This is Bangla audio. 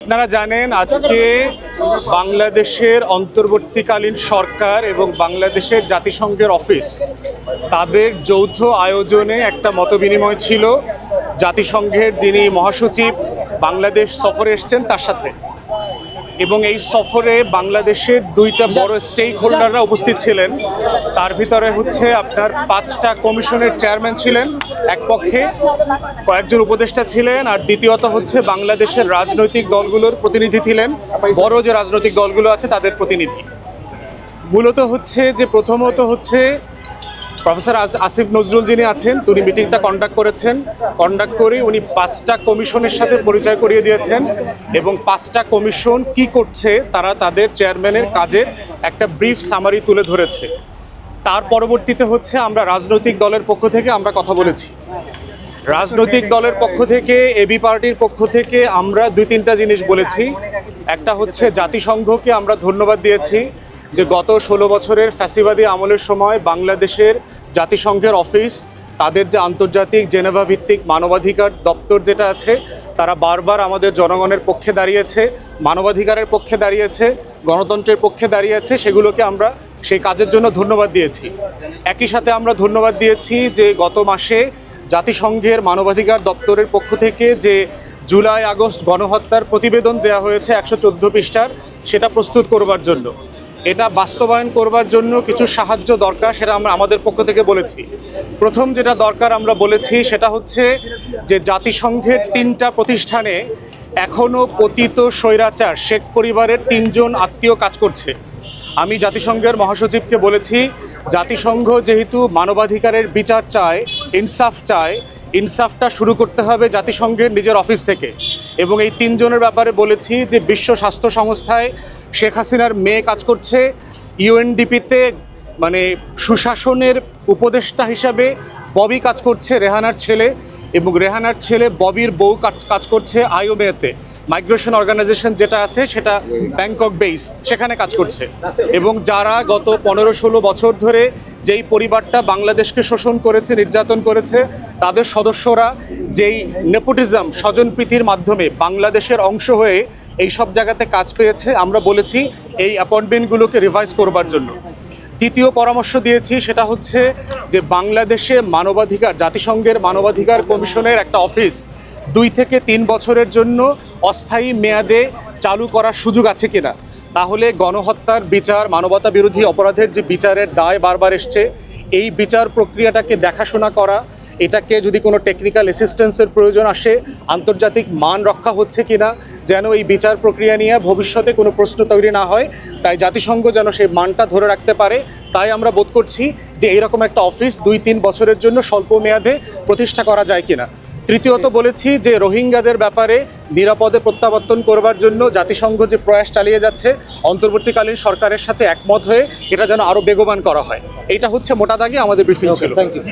আপনারা জানেন আজকে বাংলাদেশের অন্তর্বর্তীকালীন সরকার এবং বাংলাদেশের জাতিসংঘের অফিস তাদের যৌথ আয়োজনে একটা মতবিনিময় ছিল জাতিসংঘের যিনি মহাসচিব বাংলাদেশ সফরে এসেছেন তার সাথে। এবং এই সফরে বাংলাদেশের দুইটা বড় স্টেক হোল্ডাররা উপস্থিত ছিলেন। তার ভিতরে হচ্ছে আপনার 5টা কমিশনের চেয়ারম্যান ছিলেন এক পক্ষে, কয়েকজন উপদেষ্টা ছিলেন, আর দ্বিতীয়ত হচ্ছে বাংলাদেশের রাজনৈতিক দলগুলোর প্রতিনিধি ছিলেন, বড় যে রাজনৈতিক দলগুলো আছে তাদের প্রতিনিধি। মূলত হচ্ছে যে প্রথমত হচ্ছে প্রফেসর আসিফ নজরুল যিনি আছেন তিনি মিটিংটা কন্ডাক্ট করে উনি 5টা কমিশনের সাথে পরিচয় করিয়ে দিয়েছেন এবং 5টা কমিশন কি করছে তারা তাদের চেয়ারম্যানের কাজের একটা ব্রিফ সামারি তুলে ধরেছে। তার পরবর্তীতে হচ্ছে আমরা রাজনৈতিক দলের পক্ষ থেকে আমরা কথা বলেছি। রাজনৈতিক দলের পক্ষ থেকে এবি পার্টির পক্ষ থেকে আমরা 2-3টা জিনিস বলেছি। একটা হচ্ছে জাতিসংঘকে আমরা ধন্যবাদ দিয়েছি যে গত 16 বছরের ফ্যাসিবাদী আমলের সময় বাংলাদেশের জাতিসংঘের অফিস তাদের যে আন্তর্জাতিক জেনেভা ভিত্তিক মানবাধিকার দপ্তর যেটা আছে তারা বারবার আমাদের জনগণের পক্ষে দাঁড়িয়েছে, মানবাধিকারের পক্ষে দাঁড়িয়েছে, গণতন্ত্রের পক্ষে দাঁড়িয়েছে, সেগুলোকে আমরা সেই কাজের জন্য ধন্যবাদ দিয়েছি। একই সাথে আমরা ধন্যবাদ দিয়েছি যে গত মাসে জাতিসংঘের মানবাধিকার দপ্তরের পক্ষ থেকে যে জুলাই আগস্ট গণহত্যার প্রতিবেদন দেওয়া হয়েছে 114 পৃষ্ঠার, সেটা প্রস্তুত করবার জন্য, এটা বাস্তবায়ন করবার জন্য কিছু সাহায্য দরকার, সেটা আমরা আমাদের পক্ষ থেকে বলেছি। প্রথম যেটা দরকার আমরা বলেছি সেটা হচ্ছে যে জাতিসংঘের 3টা প্রতিষ্ঠানে এখনও পতিত স্বৈরাচার শেখ পরিবারের 3 জন আত্মীয় কাজ করছে। আমি জাতিসংঘের মহাসচিবকে বলেছি জাতিসংঘ যেহেতু মানবাধিকারের বিচার চায়, ইনসাফ চায়, ইনসাফটা শুরু করতে হবে জাতিসংঘের নিজের অফিস থেকে। এবং এই 3 জনের ব্যাপারে বলেছি যে বিশ্ব স্বাস্থ্য সংস্থায় শেখ হাসিনার মেয়ে কাজ করছে, ইউএনডিপিতে মানে সুশাসনের উপদেষ্টা হিসাবে ববি কাজ করছে, রেহানার ছেলে, এবং রেহানার ছেলে ববির বউ কাজ করছে আইওমেতে, মাইগ্রেশন অর্গানাইজেশন যেটা আছে সেটা ব্যাংকক বেস, সেখানে কাজ করছে। এবং যারা গত 15-16 বছর ধরে যেই পরিবারটা বাংলাদেশকে শোষণ করেছে, নির্যাতন করেছে, তাদের সদস্যরা যেই নেপোটিজম স্বজনপ্রীতির মাধ্যমে বাংলাদেশের অংশ হয়ে এই সব জায়গাতে কাজ পেয়েছে, আমরা বলেছি এই অ্যাপয়েন্টমেন্টগুলোকে রিভাইজ করবার জন্য। দ্বিতীয় পরামর্শ দিয়েছি সেটা হচ্ছে যে বাংলাদেশে মানবাধিকার জাতিসংঘের মানবাধিকার কমিশনের একটা অফিস 2 থেকে 3 বছরের জন্য অস্থায়ী মেয়াদে চালু করার সুযোগ আছে কিনা, তাহলে গণহত্যার বিচার, মানবতা বিরোধী অপরাধের যে বিচারের দায় বারবার এসছে, এই বিচার প্রক্রিয়াটাকে দেখাশোনা করা, এটাকে যদি কোনো টেকনিক্যাল অ্যাসিস্ট্যান্সের প্রয়োজন আসে আন্তর্জাতিক মান রক্ষা হচ্ছে কিনা, যেন এই বিচার প্রক্রিয়া নিয়ে ভবিষ্যতে কোনো প্রশ্ন তৈরি না হয়, তাই জাতিসংঘ যেন সেই মানটা ধরে রাখতে পারে, তাই আমরা বোধ করছি যে এইরকম একটা অফিস 2-3 বছরের জন্য স্বল্প মেয়াদে প্রতিষ্ঠা করা যায় কিনা। তৃতীয়ত বলেছি যে রোহিঙ্গাদের ব্যাপারে নিরাপদে প্রত্যাবর্তন করবার জন্য জাতিসংঘ যে প্রয়াস চালিয়ে যাচ্ছে অন্তর্বর্তীকালীন সরকারের সাথে একমত হয়ে এটা যেন আরও বেগবান করা হয়। এটা হচ্ছে মোটা দাগে আমাদের ব্রিফিং ছিল। Thank you.